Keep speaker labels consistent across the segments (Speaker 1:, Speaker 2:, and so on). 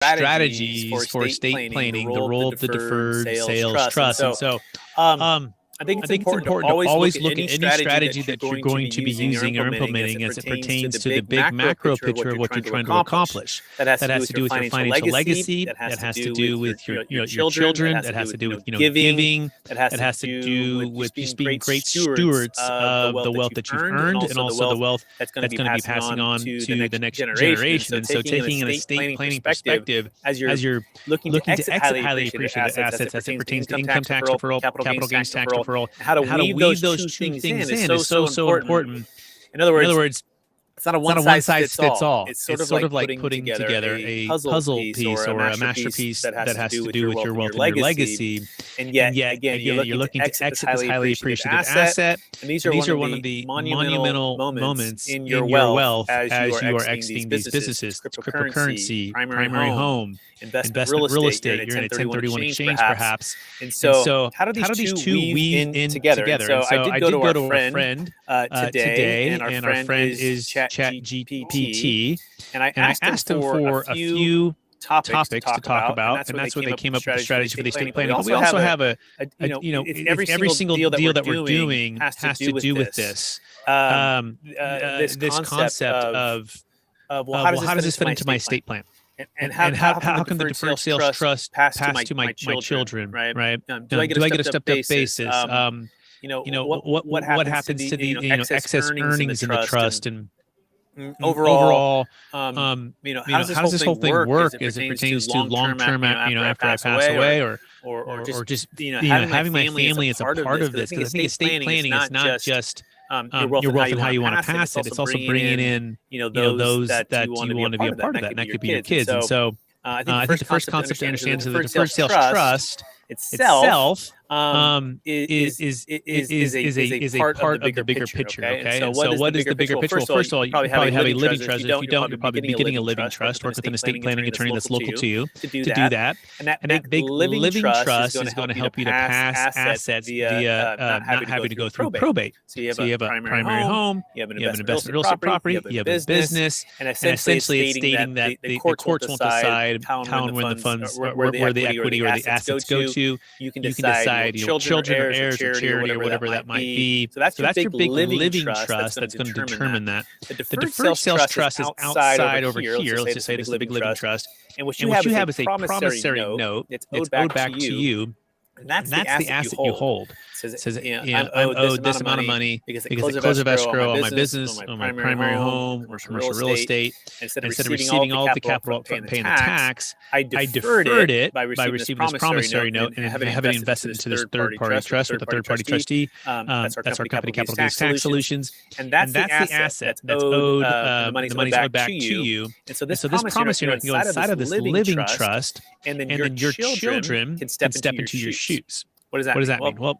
Speaker 1: strategies for estate planning, the role of the deferred sales trust. And so,
Speaker 2: I think it's important to always look at any strategy that you're going to be using or implementing as it pertains to the big macro picture of what you're trying to accomplish.
Speaker 1: that has to do with your financial legacy, that has to do with your children, that has to do with giving, that has to do with just being great stewards of the wealth that you've earned, and also the wealth that's going to be passing on to the next generation. And so taking an estate planning perspective as you're looking to exit highly appreciated assets as it pertains to income tax deferral, capital gains tax deferral, how to weave those two things in is so important. In other words, it's not a one size fits all. It's sort of like putting together a puzzle piece or a masterpiece that has to do with your wealth and your legacy. And yet again, you're looking to exit this highly appreciated asset. And these are one of the monumental moments in your wealth as you are exiting these businesses: cryptocurrency, primary home, investment real estate. You're in a 1031 exchange perhaps. And so how do these two weave in together? And so I did go to our friend today, and our friend is ChatGPT, and I asked him for a few topics to talk about, and that's where they came up with the strategy for the estate planning. But we also have every single deal that we're doing has to do with this. This concept of well, how does this fit into my estate plan? And how can the deferred sales trust pass to my children? Right? Do I get a stepped up basis? What happens to the excess earnings in the trust? And overall, how does this whole thing work as it pertains to long-term, after I pass away, or just having my family as a part of this? Because I think estate planning is not just your wealth and how you want to pass it. It's also bringing in those that you want to be a part of that, and that could be your kids. And so I think the first concept to understand is the deferred sales trust itself is a part of the bigger picture. Okay, and so what is the bigger picture? Well, first of all, you probably have a living trust. If you don't, you'll probably be getting a living trust. Work with an estate planning attorney that's local to you to do that. And that big living trust is going to help you to pass assets via not having to go through probate. So you have a primary home, you have an investment real estate property, you have a business, and essentially it's stating that the courts won't decide how and when the funds, where the equity or the assets go to. You can decide children or heirs or charity or whatever that might be. So that's your big living trust that's going to determine that. The deferred sales trust is outside over here. Let's just say this is the big living trust. And what you have is a promissory note. It's owed back to you. And that's the asset you hold. It says I'm owed this amount of money because it close of escrow on my business, on my primary home, or commercial real estate. Instead of receiving all of the capital upfront and paying the tax, I deferred it by receiving this promissory note and having it invested into this third-party trust with a third-party trustee. That's our company, Capital Gains Tax Solutions. And that's the asset that's owed, the money's owed back to you. And so this promissory note can go inside of this living trust, and then your children can step into your shoes. What does that mean? Well,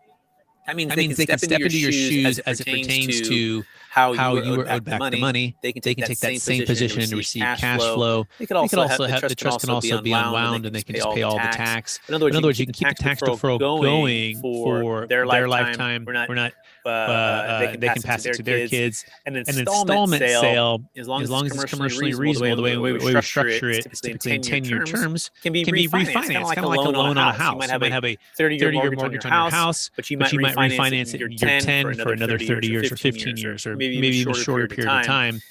Speaker 1: that means they can step into your shoes as it pertains to how you were owed back the money. They can take that same position to receive cash flow. They could also have the trust can also be unwound, and they can just pay all the tax. In other words, you can keep the tax deferral going for their lifetime. We're not. They can pass it to their kids. An installment sale, as long as it's commercially reasonable, the way we structure it, it's typically in 10-year terms, can be refinanced. It's kind of like a loan on a house. You might have a 30-year mortgage on your house, but you might refinance it in year 10 for another 30 years or 15 years, or maybe even a shorter period of time.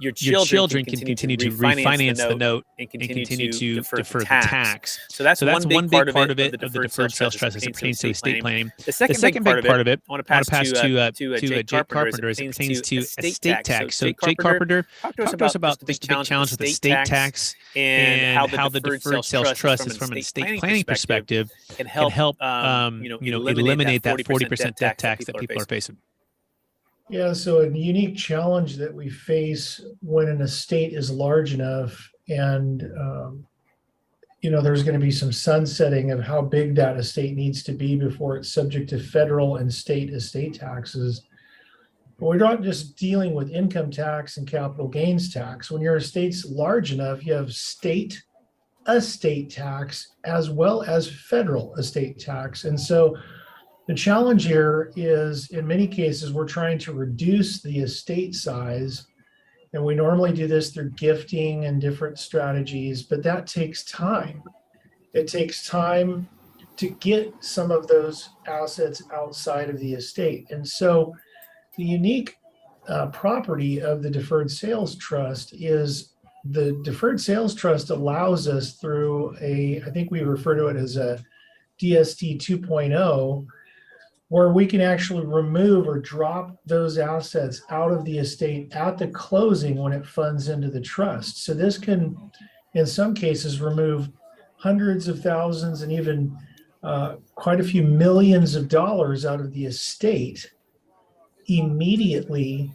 Speaker 1: Your children can continue to refinance the note and continue to defer the tax. So that's one big part of it, of the deferred sales trust as it pertains to estate planning. The second big part of it, I want to pass to Jake Carpenter as it pertains to estate tax. So Jake Carpenter, talk to us about the big challenge with estate tax and how the deferred sales trust, from an estate planning perspective, can help eliminate that 40% death tax that people are facing.
Speaker 3: Yeah, so a unique challenge that we face when an estate is large enough, and there's going to be some sunsetting of how big that estate needs to be before it's subject to federal and state estate taxes. But we're not just dealing with income tax and capital gains tax. When your estate's large enough, you have state estate tax as well as federal estate tax. And so the challenge here is, in many cases, we're trying to reduce the estate size And we normally do this through gifting and different strategies, but that takes time. It takes time to get some of those assets outside of the estate. And so the unique property of the deferred sales trust is the deferred sales trust allows us through I think we refer to it as a DST 2.0, where we can actually remove or drop those assets out of the estate at the closing when it funds into the trust. So this can, in some cases, remove hundreds of thousands and even quite a few millions of dollars out of the estate immediately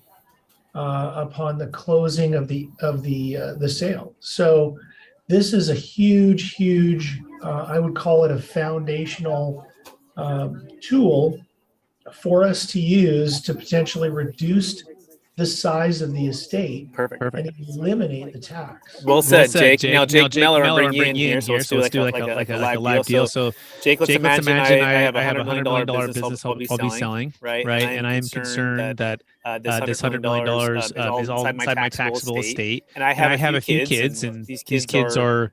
Speaker 3: upon the closing of the sale. So this is a huge, I would call it a foundational tool for us to use to potentially reduce the size of the estate.
Speaker 2: Perfect.
Speaker 3: And eliminate the tax.
Speaker 1: Well said, Jake. Now, Jake Miller, I'm bringing you in here, so let's do like a live deal. So, Jake, let's imagine I have a $100 million business I'll be selling, right? And I am concerned that this $100 million is all inside my taxable estate. And I have a few kids, and these kids are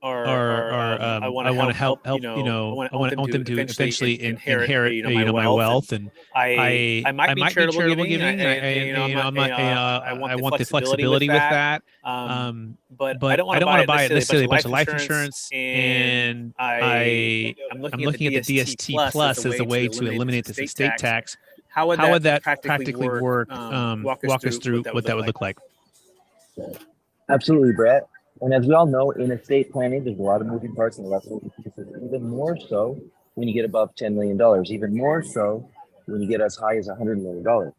Speaker 1: I want to help I want them to eventually inherit my wealth, and I might be charitable giving. I want the flexibility with that. But I don't want to buy necessarily a bunch of life insurance, and I'm looking at the DST Plus as a way to eliminate this estate tax. How would that practically work? Walk us through what that would look like.
Speaker 4: Absolutely, Brett. And as we all know, in estate planning, there's a lot of moving parts and a lot of moving pieces, even more so when you get above $10 million, even more so when you get as high as $100 million.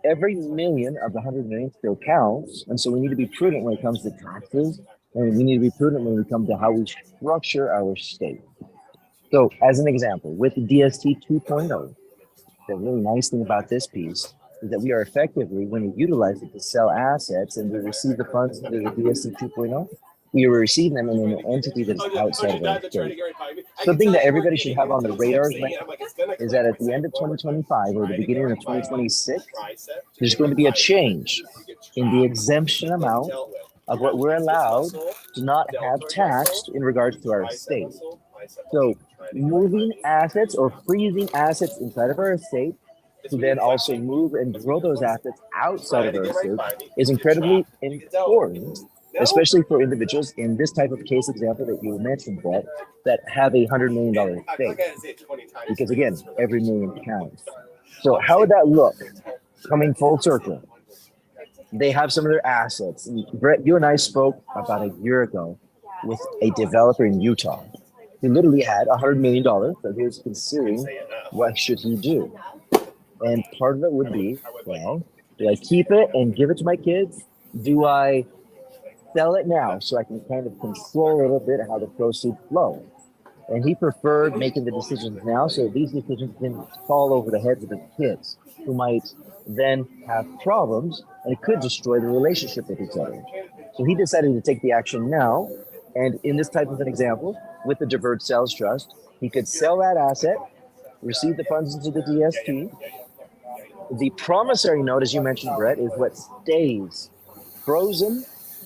Speaker 4: Every million of the 100 million still counts. And so we need to be prudent when it comes to taxes, and we need to be prudent when it comes to how we structure our estate. So as an example, with the DST 2.0, the really nice thing about this piece is that we are effectively, when we utilize it to sell assets and we receive the funds through the DST 2.0, we are receiving them in an entity that is outside of our state. Something that everybody should have on the radars right now is that at the end of 2025 or the beginning of 2026, there's going to be a change in the exemption amount of what we're allowed to not have taxed in regards to our estate. So moving assets or freezing assets inside of our estate to then also move and grow those assets outside of our estate is incredibly important, especially for individuals in this type of case example that you mentioned, Brett, that have a $100 million estate. Because again, every million counts. So how would that look coming full circle? They have some of their assets. And Brett, you and I spoke about a year ago with a developer in Utah. He literally had $100 million that he was considering what should he do. And part of it would be, well, do I keep it and give it to my kids? Do I sell it now so I can kind of control a little bit how the proceeds flow? And he preferred making the decisions now so these decisions didn't fall over the heads of his kids, who might then have problems, and it could destroy the relationship with each other. So he decided to take the action now. And in this type of an example, with the Deferred Sales Trust, he could sell that asset, receive the funds into the DST. The promissory note, as you mentioned, Brett, is what stays frozen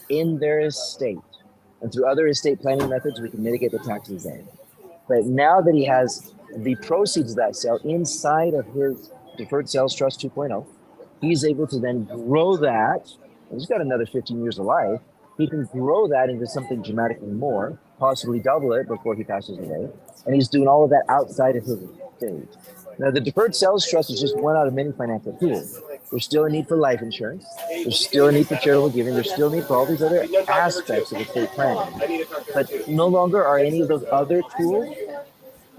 Speaker 4: in their estate. And through other estate planning methods, we can mitigate the taxes there. But now that he has the proceeds of that sale inside of his Deferred Sales Trust 2.0, he's able to then grow that. And he's got another 15 years of life. He can grow that into something dramatically more, possibly double it before he passes away. And he's doing all of that outside of his estate. Now, the Deferred Sales Trust is just one out of many financial tools. There's still a need for life insurance. There's still a need for charitable giving. There's still a need for all these other aspects of estate planning. But no longer are any of those other tools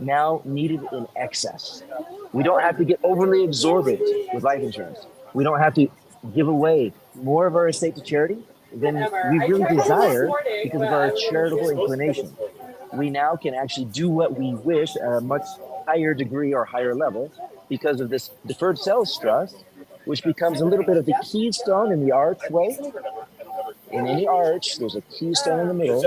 Speaker 4: now needed in excess. We don't have to get overly exorbitant with life insurance. We don't have to give away more of our estate to charity than we really desire because of our charitable inclination. We now can actually do what we wish at a much higher degree or higher level because of this Deferred Sales Trust, which becomes a little bit of the keystone in the archway. In any arch, there's a keystone in the middle,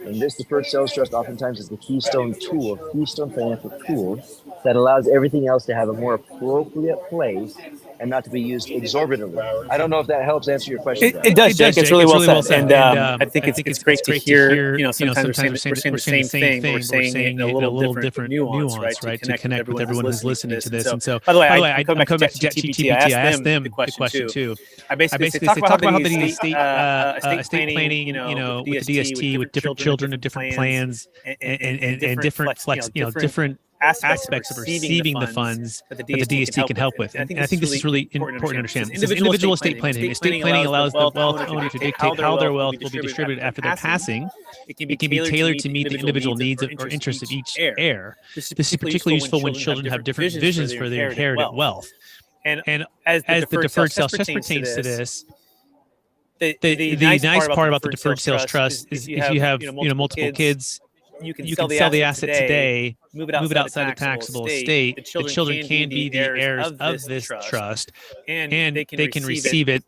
Speaker 4: and this Deferred Sales Trust oftentimes is the keystone tool, keystone financial tool that allows everything else to have a more appropriate place and not to be used exorbitantly. I don't know if that helps answer your question.
Speaker 2: It does, Jake. It's really well said. And I think it's great to hear, sometimes we're saying the same thing, but we're saying it in a little different nuance, right? To connect with everyone who's listening to this. And so, by the way, I come back to ChatGPT. I asked them the question too. I basically say, talk about how the estate planning, with the DST, with different children and different plans and different different aspects of receiving the funds that the DST can help with. And I think this is really important to understand. This is individual estate planning. Estate planning allows the wealth owner to dictate how their wealth will be distributed after their passing. It can be tailored to meet the individual needs or interests of each heir. This is particularly useful when children have different visions for their inherited wealth. And as the deferred sales trust pertains to this, the nice part about the deferred sales trust is if you have multiple kids, you can sell the asset today, move it outside the taxable estate. The children can be the heirs of this trust, and they can receive it,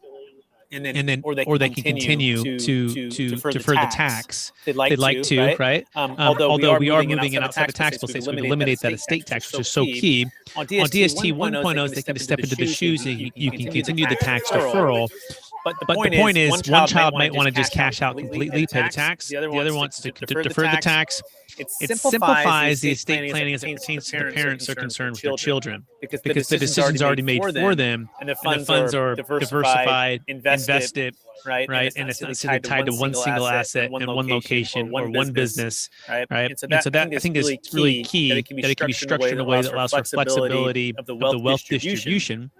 Speaker 2: or they can continue to defer the tax. They'd like to, right? Although we are moving it outside the taxable estate, so we can eliminate that estate tax, which is so key. On DST 1.0, they can step into the shoes, and you can continue the tax deferral. But the point is, one child might want to just cash out completely, pay the tax. The other wants to defer the tax. It simplifies the estate planning as it pertains to the parents are concerned with their children, because the decision's already made for them, and the funds are diversified, invested, right? And it's not necessarily tied to one single asset and one location or one business, right? And so that I think is really key, that it can be structured in a way that allows for flexibility of the wealth distribution.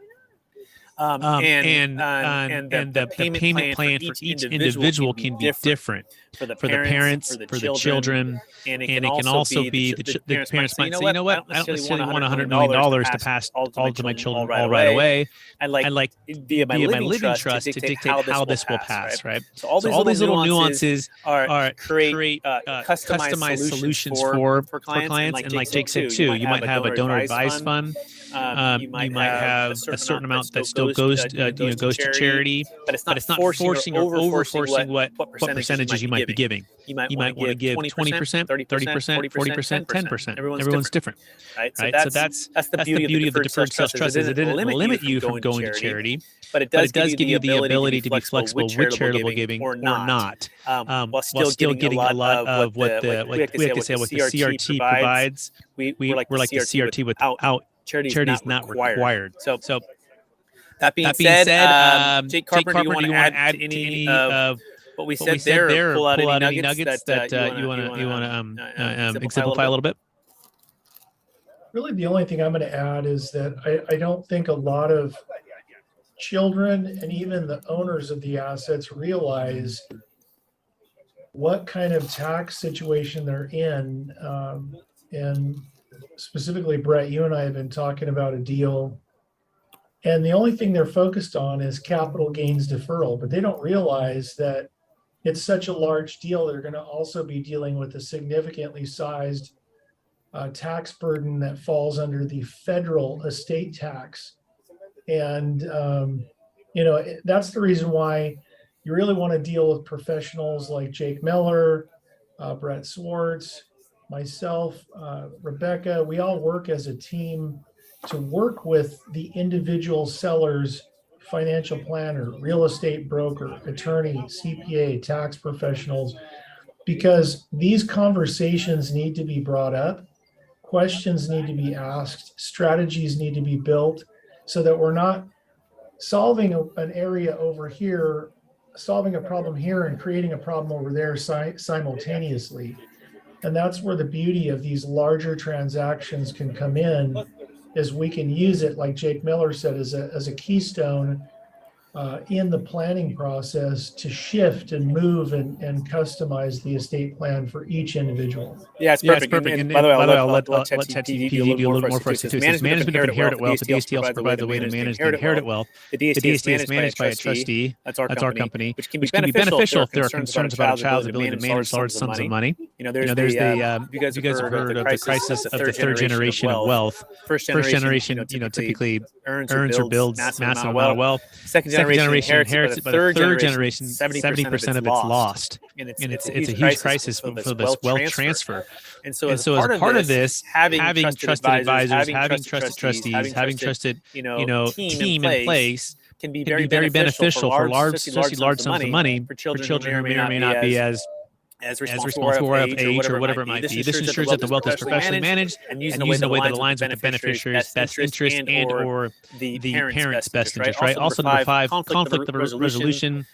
Speaker 2: And the payment plan for each individual can be different for the parents, for the children, and it can also be the parents might say, you know what, I don't necessarily want $100 million to pass all to my children all right away. I'd like via my living trust to dictate how this will pass, right? So all these little nuances are create customized solutions for clients. And like Jake said too, you might have a donor advised fund. You might have a certain amount that still goes to charity, but it's not forcing or over-forcing what percentages you might be giving. You might want to give 20%, 30%, 40%, 10%. Everyone's different, right? So that's the beauty of the deferred sales trust, is it didn't limit you from going to charity, but it does give you the ability to be flexible with charitable giving or not, while still getting a lot of what we have to say what the CRT provides. We're like the CRT without charity's not required. So that being said, Jake Carpenter, do you want to add any of what we said there, or pull out any nuggets that you want to exemplify a little bit?
Speaker 3: Really, the only thing I'm going to add is that I don't think a lot of children and even the owners of the assets realize what kind of tax situation they're in. And specifically, Brett, you and I have been talking about a deal, and the only thing they're focused on is capital gains deferral, but they don't realize that it's such a large deal. They're going to also be dealing with a significantly sized tax burden that falls under the federal estate tax. And, that's the reason why you really want to deal with professionals like Jake Miller, Brett Swarts, myself, Rebecca. We all work as a team to work with the individual seller's financial planner, real estate broker, attorney, CPA, tax professionals, because these conversations need to be brought up, questions need to be asked, strategies need to be built, so that we're not solving an area over here, solving a problem here and creating a problem over there simultaneously. And that's where the beauty of these larger transactions can come in, is we can use it, like Jake Miller said, as a keystone in the planning process to shift and move and customize the estate plan for each individual.
Speaker 2: Yeah, it's perfect. And by the way, I'll let ChatGPT do a little bit more for us too. Management of inherited wealth. The DST also provides a way to manage the inherited wealth. The DST is managed by a trustee. That's our company, which can be beneficial if there are concerns about a child's ability to manage large sums of money. There's the you guys have heard of the crisis of the third generation of wealth. First generation, typically earns or builds massive amount of wealth. Second generation inherits it, but the third generation, 70% of it's lost. And it's a huge crisis for this wealth transfer. And so as a part of this, having trusted advisors, having trusted trustees, having trusted, team in place can be very beneficial for especially large sums of money for children who may or may not be as responsible of age or whatever it might be. This ensures that the wealth is professionally managed and used in a way that aligns with the beneficiary's best interest and or the parent's best interest, right? Also, number 5, conflict of resolution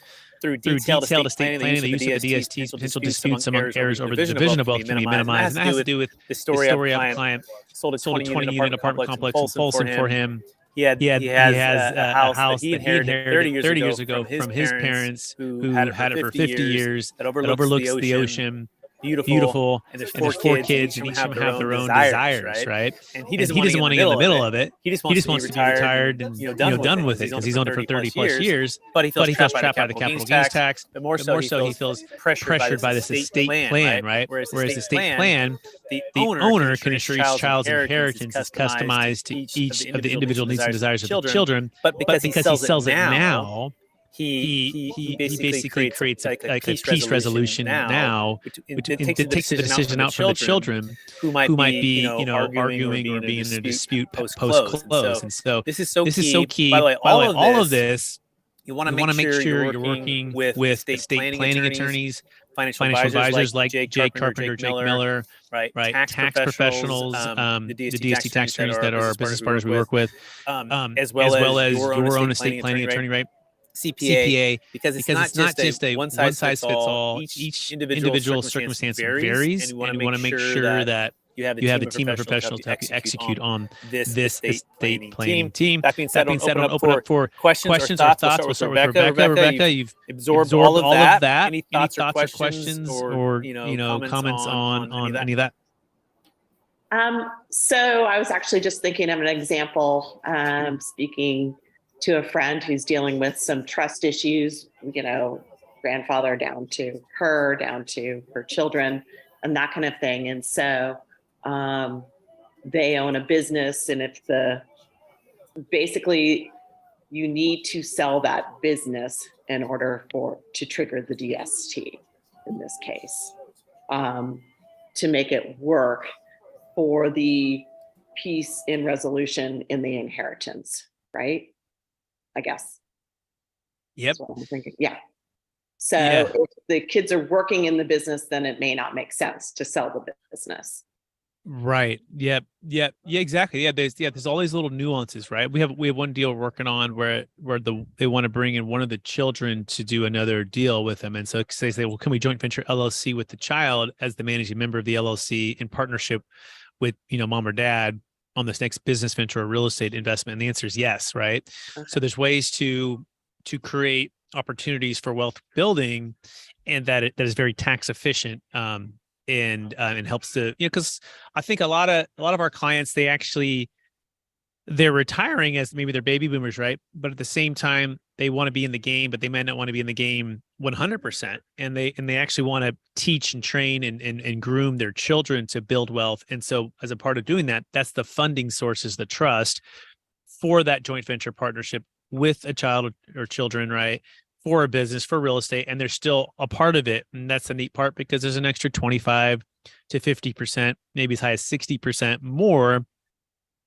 Speaker 2: through detailed estate planning, the use of the DST's potential disputes among heirs over the division of wealth can be minimized. And that has to do with the story of a client sold a 20-unit apartment complex in Folsom for him. He has a house that he inherited 30 years ago from his parents who had it for 50 years that overlooks the ocean. Beautiful. And there's 4 kids, and each of them have their own desires, right? And he doesn't want to get in the middle of it. He just wants to be retired and done with it because he's owned it for 30 plus years. But he feels trapped by the capital gains tax. But more so he feels pressured by this estate plan, right? Whereas the estate plan, the owner can ensure each child's inheritance is customized to each of the individual needs and desires of the children. But because he sells it now, he basically creates like a peace resolution now. It takes the decision out from the children who might be arguing or being in a dispute post-close. And so this is so key. By the way, all of this, you want to make sure you're working with estate planning attorneys, financial advisors like Jake Carpenter, Jake Miller, right? Tax professionals, the DST tax attorneys that are business partners we work with, as well as your own estate planning attorney, right? CPA, because it's not just a one size fits all. Each individual circumstance varies, and you want to make sure that you have a team of professionals to help you execute on this estate planning team. That being said, I'll open up for questions or thoughts. We'll start with Rebecca. Rebecca, you've absorbed all of that. Any thoughts or questions or comments on any of that?
Speaker 5: So I was actually just thinking of an example, speaking to a friend who's dealing with some trust issues, grandfather down to her children and that kind of thing. And so they own a business, and if basically you need to sell that business in order to trigger the DST in this case, to make it work for the peace in resolution in the inheritance, right? I guess.
Speaker 2: Yep.
Speaker 5: That's what I'm thinking. Yeah. So if the kids are working in the business, then it may not make sense to sell the business.
Speaker 2: Right. Yep. Yeah, exactly. Yeah. There's all these little nuances, right? We have one deal we're working on where they want to bring in one of the children to do another deal with them. And so they say, well, can we joint venture LLC with the child as the managing member of the LLC in partnership with, mom or dad on this next business venture or real estate investment? And the answer is yes, right? Okay. So there's ways to create opportunities for wealth building, and that is very tax efficient, and helps to, because I think a lot of our clients, they're retiring as maybe they're baby boomers, right? But at the same time, they want to be in the game, but they might not want to be in the game 100%. And they actually want to teach and train and groom their children to build wealth. And so as a part of doing that, that's the funding sources, the trust for that joint venture partnership with a child or children, right? For a business, for real estate, and they're still a part of it. And that's the neat part, because there's an extra 25 to 50%, maybe as high as 60% more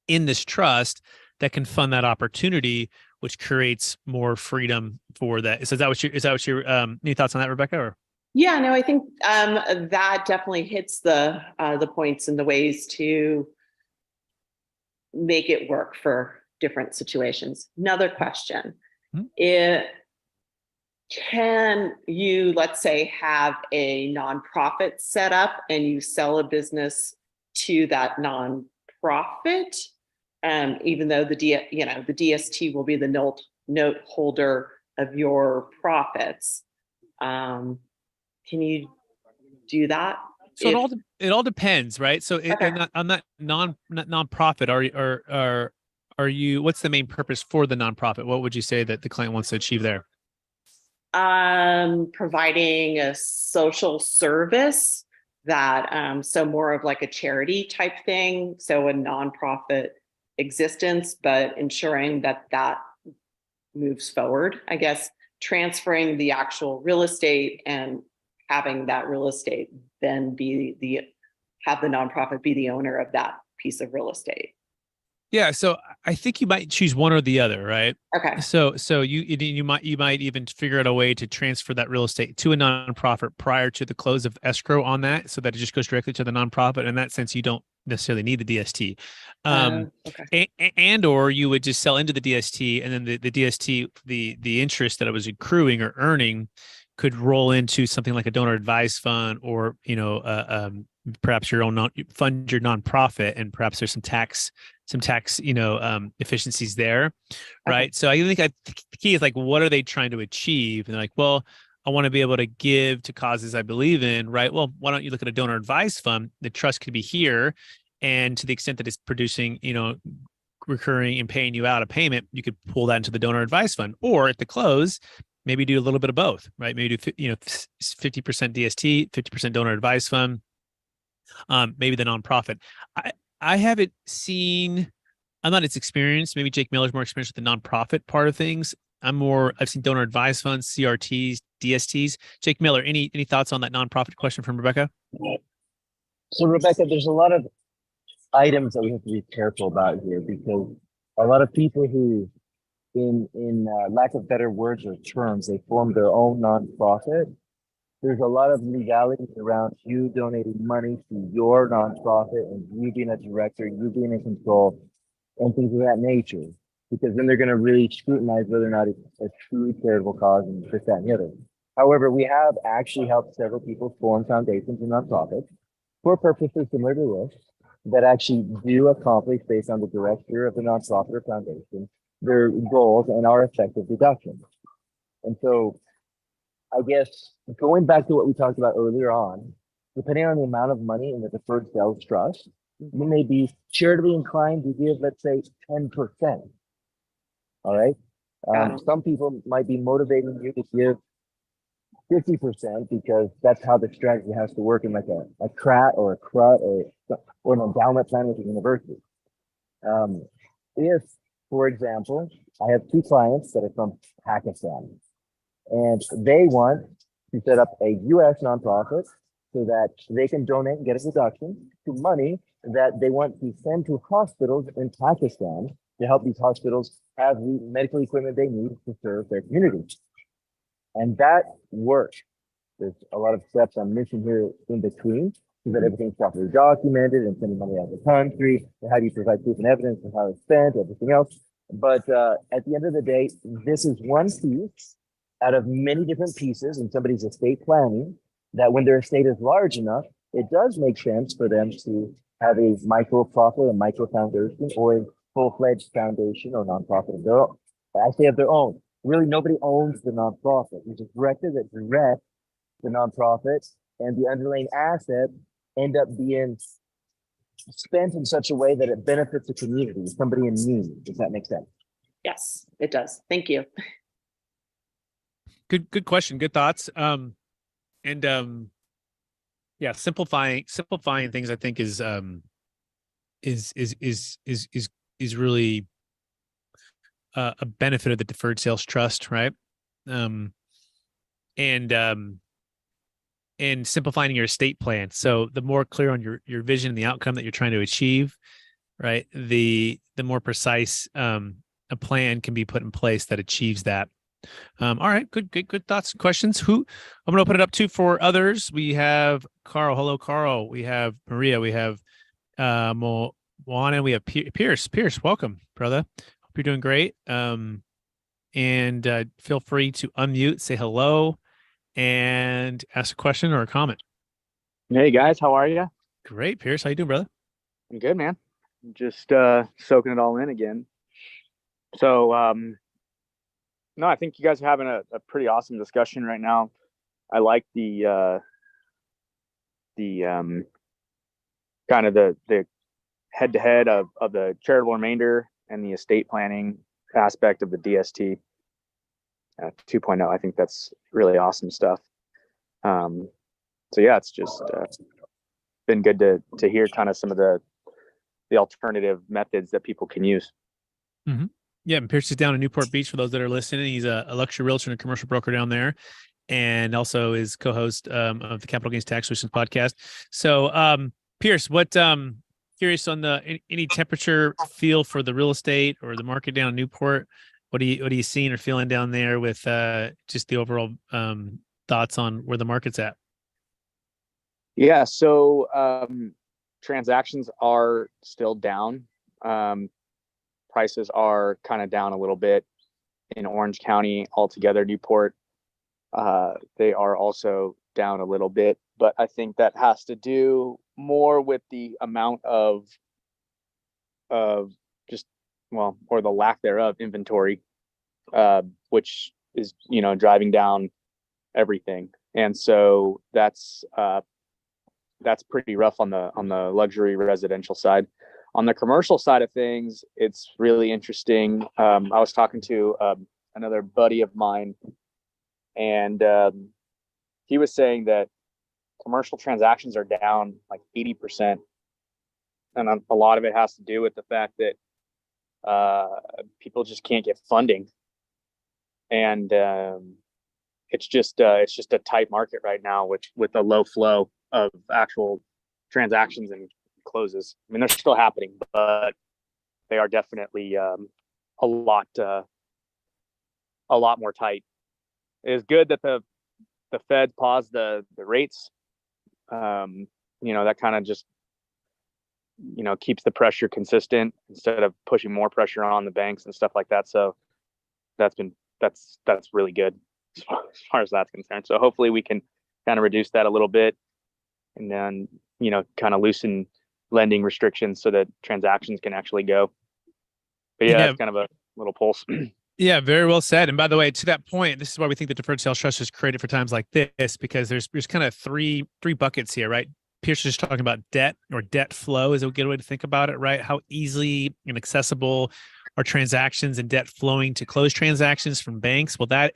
Speaker 2: in this trust that can fund that opportunity, which creates more freedom for that. So is that what your any thoughts on that, Rebecca? Or?
Speaker 5: Yeah, no, I think that definitely hits the points and the ways to make it work for different situations. Another question. Can you, let's say, have a nonprofit set up and you sell a business to that nonprofit, even though the DST will be the note holder of your profits? Can you do that?
Speaker 2: So it all depends, right? So on that nonprofit, are you? What's the main purpose for the nonprofit? What would you say that the client wants to achieve there?
Speaker 5: Providing a social service that, so more of like a charity type thing. So a nonprofit existence, but ensuring that moves forward, I guess, transferring the actual real estate and having that real estate then have the nonprofit be the owner of that piece of real estate.
Speaker 1: Yeah, so I think you might choose one or the other, right?
Speaker 5: Okay.
Speaker 1: So you might even figure out a way to transfer that real estate to a nonprofit prior to the close of escrow on that, so that it just goes directly to the nonprofit. In that sense, you don't necessarily need the DST.
Speaker 5: Okay.
Speaker 1: And or you would just sell into the DST, and then the DST, the interest that it was accruing or earning, could roll into something like a donor advised fund, or perhaps your own fund your nonprofit, and perhaps there's some tax efficiencies there, right? Okay. So I think the key is like, what are they trying to achieve? And like, well, I want to be able to give to causes I believe in, right? Well, why don't you look at a donor advised fund? The trust could be here, and to the extent that it's producing, recurring and paying you out a payment, you could pull that into the donor advised fund, or at the close, maybe do a little bit of both, right? Maybe do 50% DST, 50% donor advised fund, maybe the nonprofit. I haven't seen, I'm not as experienced. Maybe Jake Miller's more experienced with the nonprofit part of things. I've seen donor advised funds, CRTs, DSTs. Jake Miller, any thoughts on that nonprofit question from Rebecca?
Speaker 4: So Rebecca, there's a lot of items that we have to be careful about here, because a lot of people who, in lack of better words or terms, they form their own nonprofit. There's a lot of legalities around you donating money to your nonprofit and you being a director, you being in control, and things of that nature, because then they're going to really scrutinize whether or not it's a truly charitable cause and this, that, and the other. However, we have actually helped several people form foundations and nonprofits for purposes similar to this, that actually do accomplish, based on the director of the nonprofit or foundation, their goals and are effective deductions. And so, I guess going back to what we talked about earlier on, depending on the amount of money in the deferred sales trust, you may be charitably inclined to give, let's say, 10%. All right. Some people might be motivating you to give 50% because that's how the strategy has to work in like a CRAT or a CRUT or an endowment plan with a university. If, for example, I have two clients that are from Pakistan, and they want to set up a U.S. nonprofit so that they can donate and get a deduction to money that they want to send to hospitals in Pakistan to help these hospitals have the medical equipment they need to serve their communities. And that works. There's a lot of steps I'm missing here in between, so that everything's properly documented and sending money out of the country, and how do you provide proof and evidence of how it's spent, everything else. But at the end of the day, this is one piece out of many different pieces in somebody's estate planning, that when their estate is large enough, it does make sense for them to have a micro profit, a micro foundation, or a full-fledged foundation or nonprofit of their own. I say of their own. Really, nobody owns the nonprofit. There's a director that directs the nonprofit, and the underlying asset end up being spent in such a way that it benefits the community, somebody in need. Does that make sense?
Speaker 5: Yes, it does. Thank you.
Speaker 1: Good question. Good thoughts. Yeah, simplifying things, I think, is really a benefit of the deferred sales trust, right? And simplifying your estate plan. So the more clear on your vision and the outcome that you're trying to achieve, right, the more precise a plan can be put in place that achieves that. All right, good thoughts and questions. I'm going to open it up to for others. We have Carl. Hello, Carl. We have Maria. We have Moana. We have Pierce. Pierce, welcome, brother. Hope you're doing great. And feel free to unmute, say hello, and ask a question or a comment.
Speaker 6: Hey guys, how are you?
Speaker 1: Great, Pierce. How you doing, brother?
Speaker 6: I'm good, man. Just soaking it all in again. So no, I think you guys are having a pretty awesome discussion right now. I like the kind of the head-to-head of the charitable remainder and the estate planning aspect of the DST 2.0. I think that's really awesome stuff. So yeah, it's just been good to hear kind of some of the alternative methods that people can use.
Speaker 1: Mm-hmm. Yeah, and Pierce is down in Newport Beach for those that are listening. He's a luxury realtor and a commercial broker down there, and also is co-host of the Capital Gains Tax Solutions podcast. So, Pierce, what curious on any temperature feel for the real estate or the market down in Newport? What are you seeing or feeling down there with just the overall thoughts on where the market's at?
Speaker 6: Yeah, so transactions are still down. Prices are kind of down a little bit in Orange County altogether. Newport, they are also down a little bit, but I think that has to do more with the amount of just, well, or the lack thereof inventory, which is, driving down everything. And so that's pretty rough on the luxury residential side. On the commercial side of things, it's really interesting. I was talking to another buddy of mine, and he was saying that commercial transactions are down like 80%. And a lot of it has to do with the fact that people just can't get funding. And it's just a tight market right now, with a low flow of actual transactions and closes. I mean, they're still happening, but they are definitely a lot more tight. It is good that the Fed paused the rates. That kind of just keeps the pressure consistent instead of pushing more pressure on the banks and stuff like that. So that's really good as far as that's concerned. So hopefully we can kind of reduce that a little bit, and then kind of loosen lending restrictions so that transactions can actually go. But yeah, that's kind of a little pulse.
Speaker 1: Yeah, very well said. And by the way, to that point, this is why we think the deferred sales trust is created for times like this, because there's kind of three buckets here, right? Pierce is talking about debt, or debt flow is a good way to think about it, right? How easily and accessible are transactions and debt flowing to close transactions from banks? Well, that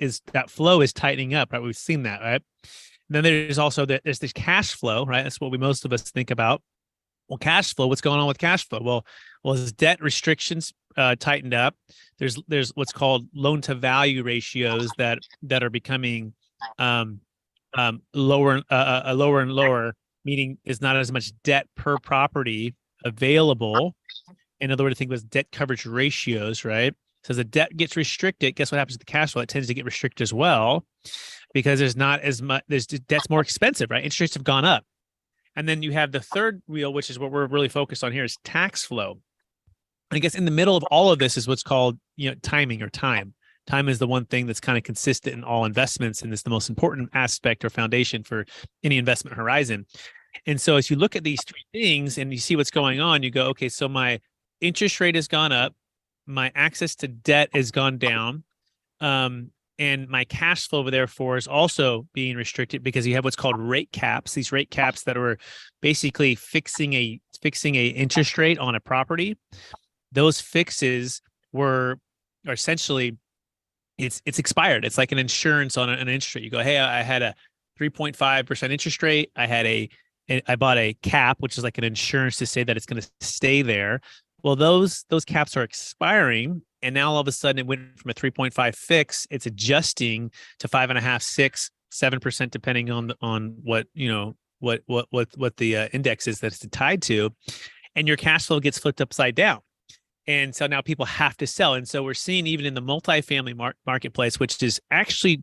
Speaker 1: flow is tightening up, right? We've seen that, right? And then there's also there's this cash flow, right? That's what most of us think about. Well, cash flow, what's going on with cash flow? Well, as debt restrictions tightened up, there's what's called loan to value ratios that are becoming lower and lower, meaning is not as much debt per property available. In other words, think was debt coverage ratios, right? So as the debt gets restricted, guess what happens to the cash flow? It tends to get restricted as well, because there's not as much, debt's more expensive, right? Interest rates have gone up. And then you have the third wheel, which is what we're really focused on here, is tax flow. And I guess in the middle of all of this is what's called, timing, or time. Time is the one thing that's kind of consistent in all investments, and it's the most important aspect or foundation for any investment horizon. And so as you look at these three things and you see what's going on, you go, okay, so my interest rate has gone up, my access to debt has gone down, and my cash flow, therefore, is also being restricted because you have what's called rate caps. These rate caps that are basically fixing a interest rate on a property. Those fixes are essentially, it's expired. It's like an insurance on an interest rate. You go, hey, I had a 3.5% interest rate. I bought a cap, which is like an insurance to say that it's going to stay there. Well, those caps are expiring, and now all of a sudden it went from a 3.5 fix. It's adjusting to 5.5, 6, 7%, depending on what the index is that it's tied to, and your cash flow gets flipped upside down. And so now people have to sell. And so we're seeing even in the multifamily marketplace, which is actually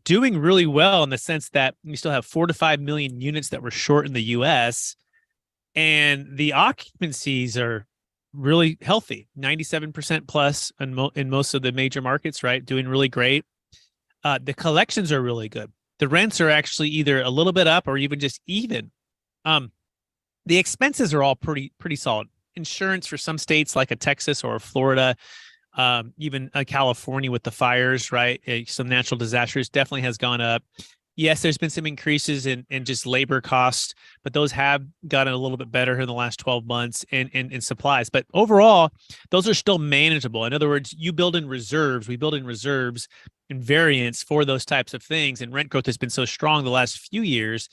Speaker 1: doing really well in the sense that you still have 4 to 5 million units that were short in the U.S., and the occupancies are really healthy, 97% plus in most of the major markets, right? Doing really great. The collections are really good. The rents are actually either a little bit up or even just even. The expenses are all pretty solid. Insurance for some states like a Texas or a Florida, even California with the fires, right? Some natural disasters definitely has gone up. Yes, there's been some increases in just labor costs, but those have gotten a little bit better in the last 12 months in supplies. But overall, those are still manageable. In other words, we build in reserves and variance for those types of things. And rent growth has been so strong the last few years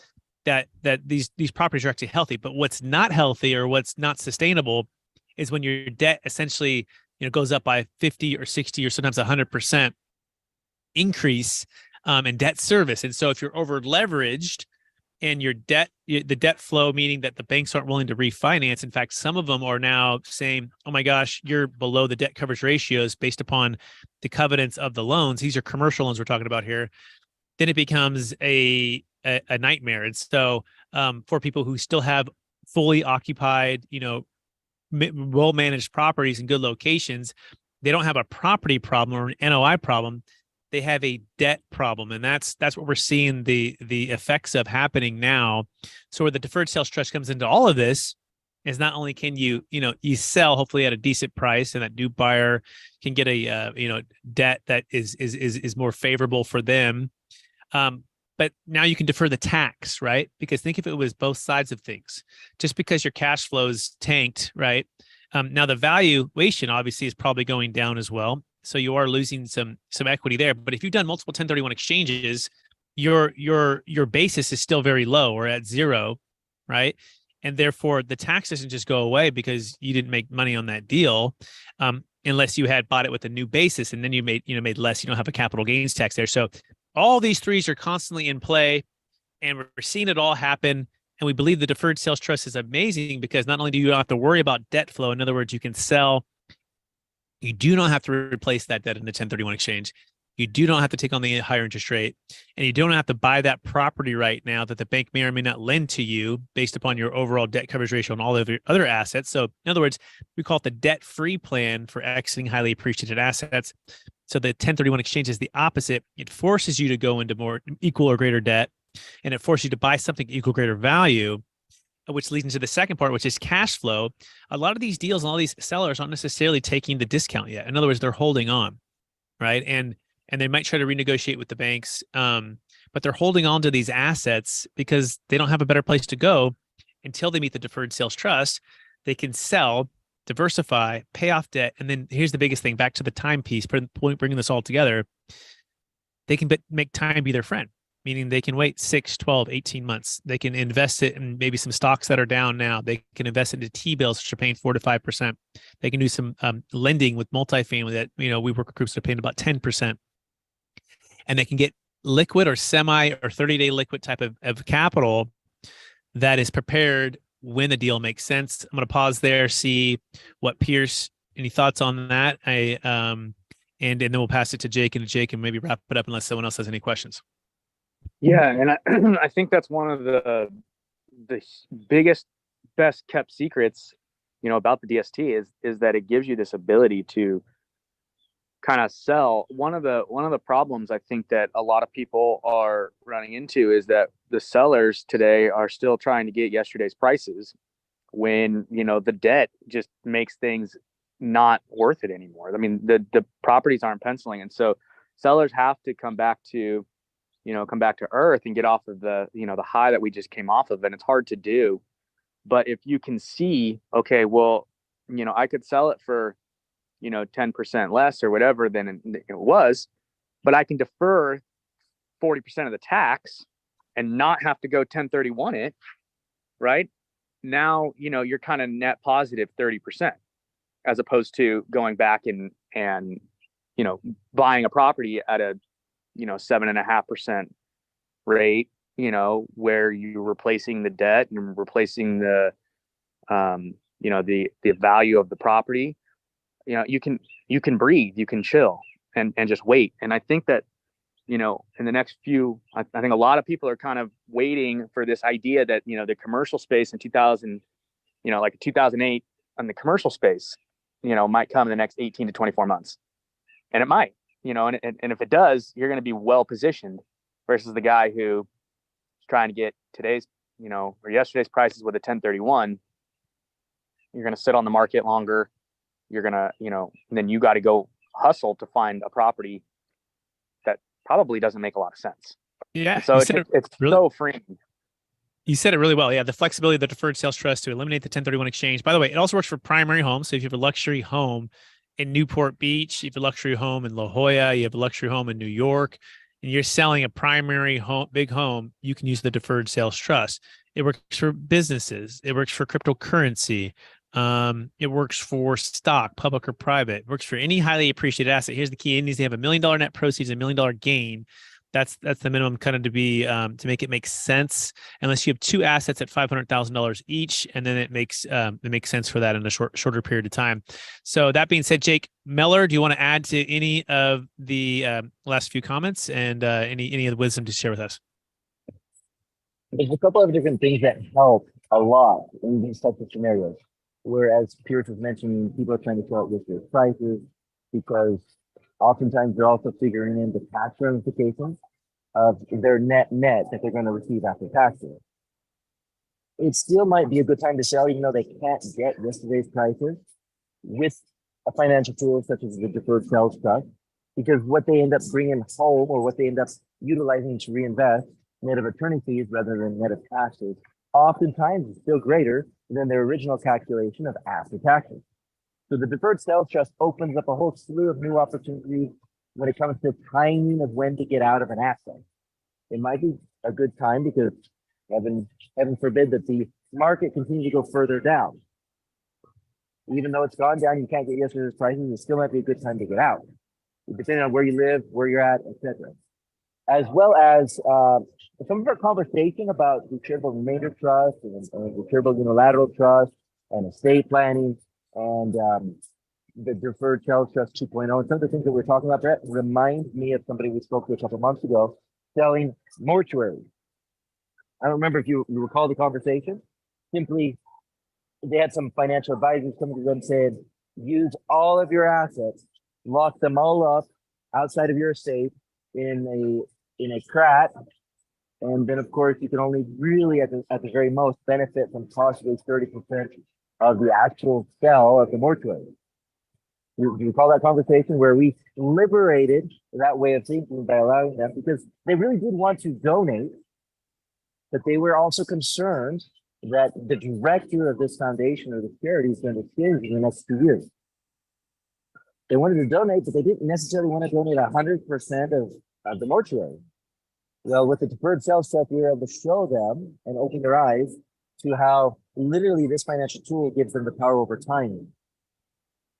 Speaker 1: that these properties are actually healthy. But what's not healthy or what's not sustainable is when your debt essentially goes up by 50 or 60 or sometimes 100% increase in debt service. And so if you're over leveraged and the debt flow, meaning that the banks aren't willing to refinance. In fact, some of them are now saying, oh my gosh, you're below the debt coverage ratios based upon the covenants of the loans. These are commercial loans we're talking about here. Then it becomes a nightmare. And so for people who still have fully occupied, well-managed properties in good locations, they don't have a property problem or an NOI problem. They have a debt problem. And that's what we're seeing the effects of happening now. So where the deferred sales trust comes into all of this is not only can you sell hopefully at a decent price, and that new buyer can get a debt that is more favorable for them. But now you can defer the tax, right? Because think if it was both sides of things. Just because your cash flows tanked, right? Now the valuation obviously is probably going down as well. So you are losing some equity there. But if you've done multiple 1031 exchanges, your basis is still very low or at zero, right? And therefore the tax doesn't just go away because you didn't make money on that deal, unless you had bought it with a new basis and then you made less. You don't have a capital gains tax there. So all these threes are constantly in play, and we're seeing it all happen. And we believe the deferred sales trust is amazing because not only do you not have to worry about debt flow, in other words, you can sell. You do not have to replace that debt in the 1031 exchange. You do not have to take on the higher interest rate, and you don't have to buy that property right now that the bank may or may not lend to you based upon your overall debt coverage ratio and all of your other assets. So in other words, we call it the debt-free plan for exiting highly appreciated assets. So the 1031 exchange is the opposite. It forces you to go into more equal or greater debt, and it forces you to buy something equal or greater value, which leads into the second part, which is cash flow. A lot of these deals and all these sellers aren't necessarily taking the discount yet. In other words, they're holding on, right? And they might try to renegotiate with the banks, but they're holding on to these assets because they don't have a better place to go until they meet the deferred sales trust. They can sell, diversify, pay off debt, and then here's the biggest thing, back to the time piece, bringing this all together. They can make time be their friend, meaning they can wait 6, 12, 18 months. They can invest it in maybe some stocks that are down now. They can invest into T-bills, which are paying 4 to 5%. They can do some lending with multifamily that, we work with groups that are paying about 10%. And they can get liquid or semi or 30-day liquid type of capital that is prepared when the deal makes sense. I'm going to pause there, see what Pierce, any thoughts on that? And then we'll pass it to Jake, and Jake can maybe wrap it up unless someone else has any questions.
Speaker 6: Yeah, and I think that's one of the biggest, best kept secrets, about the DST is that it gives you this ability to kind of sell. One of the problems I think that a lot of people are running into is that the sellers today are still trying to get yesterday's prices when, the debt just makes things not worth it anymore. I mean, the properties aren't penciling. And so sellers have to come back to earth and get off of the high that we just came off of. And it's hard to do. But if you can see, okay, well, I could sell it for, 10% less or whatever than it was, but I can defer 40% of the tax and not have to go 1031 it, right? Now, you're kind of net positive 30% as opposed to going back and buying a property at a 7.5% rate, where you're replacing the debt and replacing the value of the property. You can breathe, you can chill and just wait. And I think that, in the next few, I think a lot of people are kind of waiting for this idea that, the commercial space in 2008 on the commercial space, might come in the next 18 to 24 months. And it might. And if it does, you're going to be well positioned versus the guy who is trying to get today's, or yesterday's prices with a 1031. You're going to sit on the market longer. You're going to, then you got to go hustle to find a property that probably doesn't make a lot of sense.
Speaker 1: Yeah.
Speaker 6: And so it's really, so freeing.
Speaker 1: You said it really well. Yeah. The flexibility of the deferred sales trust to eliminate the 1031 exchange. By the way, it also works for primary homes. So if you have a luxury home in Newport Beach, you have a luxury home in La Jolla, you have a luxury home in New York, and you're selling a primary home, big home, you can use the deferred sales trust. It works for businesses. It works for cryptocurrency. It works for stock, public or private. It works for any highly appreciated asset. Here's the key: it needs to have $1 million net proceeds, $1 million gain. That's the minimum kind of to be to make it make sense. Unless you have two assets at $500,000 each, and then it makes sense for that in a shorter period of time. So that being said, Jake Miller, do you want to add to any of the last few comments and any of the wisdom to share with us?
Speaker 4: There's a couple of different things that help a lot in these types of scenarios. Whereas Pierce was mentioning, people are trying to sell it with their prices because oftentimes they're also figuring in the tax ramifications of their net that they're going to receive after taxes. It still might be a good time to sell, even though they can't get yesterday's prices with a financial tool such as the deferred sales trust, because what they end up bringing home or what they end up utilizing to reinvest net of attorney fees rather than net of taxes, oftentimes is still greater than their original calculation of after taxes. So the deferred sales trust opens up a whole slew of new opportunities when it comes to timing of when to get out of an asset. It might be a good time because heaven forbid that the market continues to go further down. Even though it's gone down, you can't get yesterday's prices, it still might be a good time to get out, depending on where you live, where you're at, etc. As well as some of our conversation about the charitable remainder trust and the charitable unilateral trust and estate planning and the deferred sales trust 2.0 and some of the things that we're talking about, Brett, remind me of somebody we spoke to a couple months ago selling mortuaries. I don't remember if you recall the conversation. Simply, they had some financial advisors coming to them saying, use all of your assets, lock them all up outside of your estate in a crat, and then of course you can only really at the very most benefit from possibly 30% of the actual sale of the mortuary. Do you recall that conversation where we liberated that way of thinking by allowing them, because they really did want to donate, but they were also concerned that the director of this foundation or the charity is going to change in the next 2 years. They wanted to donate, but they didn't necessarily want to donate 100% of the mortuary. Well, with the deferred sales trust, we were able to show them and open their eyes to how literally this financial tool gives them the power over timing.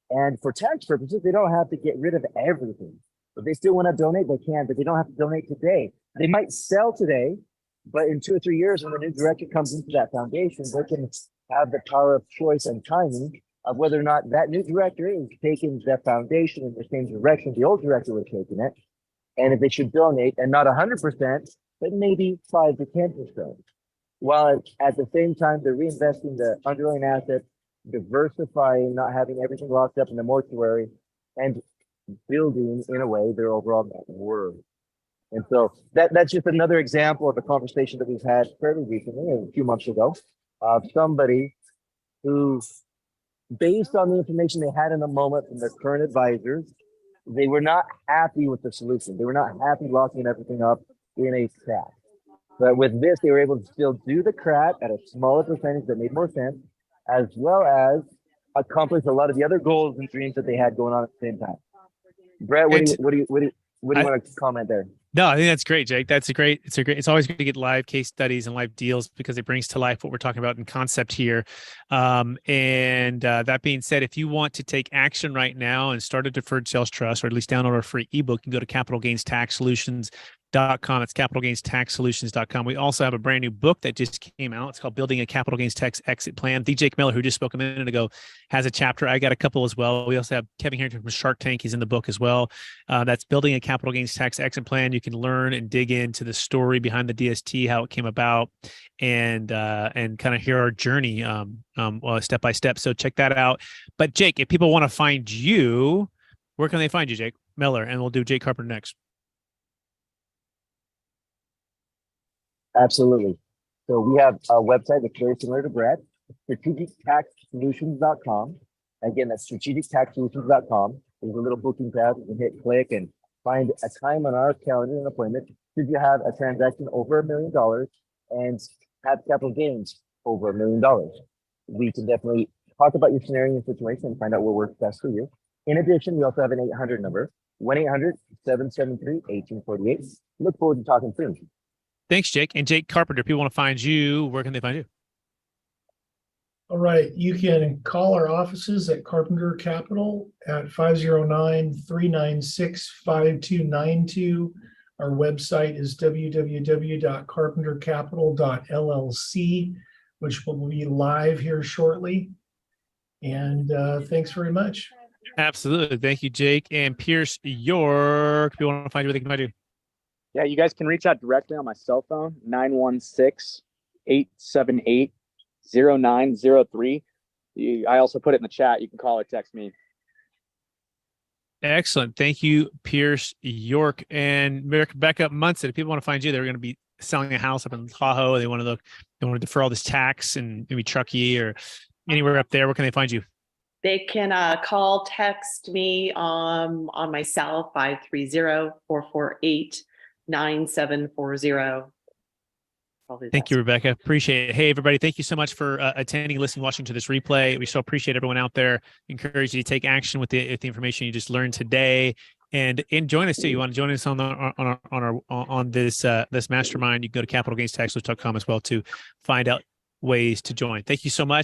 Speaker 4: And for tax purposes, they don't have to get rid of everything. If they still want to donate, they can, but they don't have to donate today. They might sell today, but in 2 or 3 years, when the new director comes into that foundation, they can have the power of choice and timing of whether or not that new director is taking that foundation in the same direction the old director was taking it. And if they should donate, and not 100%, but maybe 5 to 10%, while at the same time they're reinvesting the underlying assets, diversifying, not having everything locked up in the mortuary, and building in a way their overall net worth. And so that's just another example of a conversation that we've had fairly recently, a few months ago, of somebody who, based on the information they had in the moment from their current advisors, they were not happy with the solution. They were not happy locking everything up in a CRAT. But with this, they were able to still do the CRAT at a smaller percentage that made more sense, as well as accomplish a lot of the other goals and dreams that they had going on at the same time. Brett, what do you want to comment there?
Speaker 1: No, I think that's great, Jake. It's always good to get live case studies and live deals because it brings to life what we're talking about in concept here. That being said, if you want to take action right now and start a deferred sales trust, or at least download our free ebook, you can go to capitalgainstaxsolutions.com. It's capitalgainstaxsolutions.com. We also have a brand new book that just came out. It's called Building a Capital Gains Tax Exit Plan. The Jake Miller, who just spoke a minute ago, has a chapter. I got a couple as well. We also have Kevin Harrington from Shark Tank. He's in the book as well. That's Building a Capital Gains Tax Exit Plan. You can learn and dig into the story behind the DST, how it came about, and kind of hear our journey step by step. So check that out. But Jake, if people want to find you, where can they find you, Jake Miller? And we'll do Jake Carpenter next.
Speaker 4: Absolutely. So we have a website that's very similar to Brett, strategictaxsolutions.com. Again, that's strategictaxsolutions.com. There's a little booking tab. You can hit click and find a time on our calendar, an appointment. Should you have a transaction over $1 million and have capital gains over $1 million, we can definitely talk about your scenario and situation and find out what works best for you. In addition, we also have an 800 number, 1-800-773-1848. Look forward to talking soon.
Speaker 1: Thanks, Jake. And Jake Carpenter, if people want to find you, where can they find you?
Speaker 3: All right. You can call our offices at Carpenter Capital at 509-396-5292. Our website is www.carpentercapital.llc, which will be live here shortly. And thanks very much.
Speaker 1: Absolutely. Thank you, Jake. And Pierce York, if you want to find you, what they can find you.
Speaker 6: Yeah, you guys can reach out directly on my cell phone, 916-878-0903. I also put it in the chat. You can call or text me.
Speaker 1: Excellent. Thank you, Pierce York. And Rebecca Munson, if people want to find you, they're going to be selling a house up in Tahoe. They want to defer all this tax and maybe Truckee or anywhere up there. Where can they find you?
Speaker 5: They can call, text me on my cell, 530-448-9740.
Speaker 1: Thank you, Rebecca. Appreciate it. Hey, everybody. Thank you so much for attending, listening, watching to this replay. We so appreciate everyone out there. Encourage you to take action with the information you just learned today, and join us too. You want to join us on this mastermind? You can go to capitalgainstaxlist.com as well to find out ways to join. Thank you so much.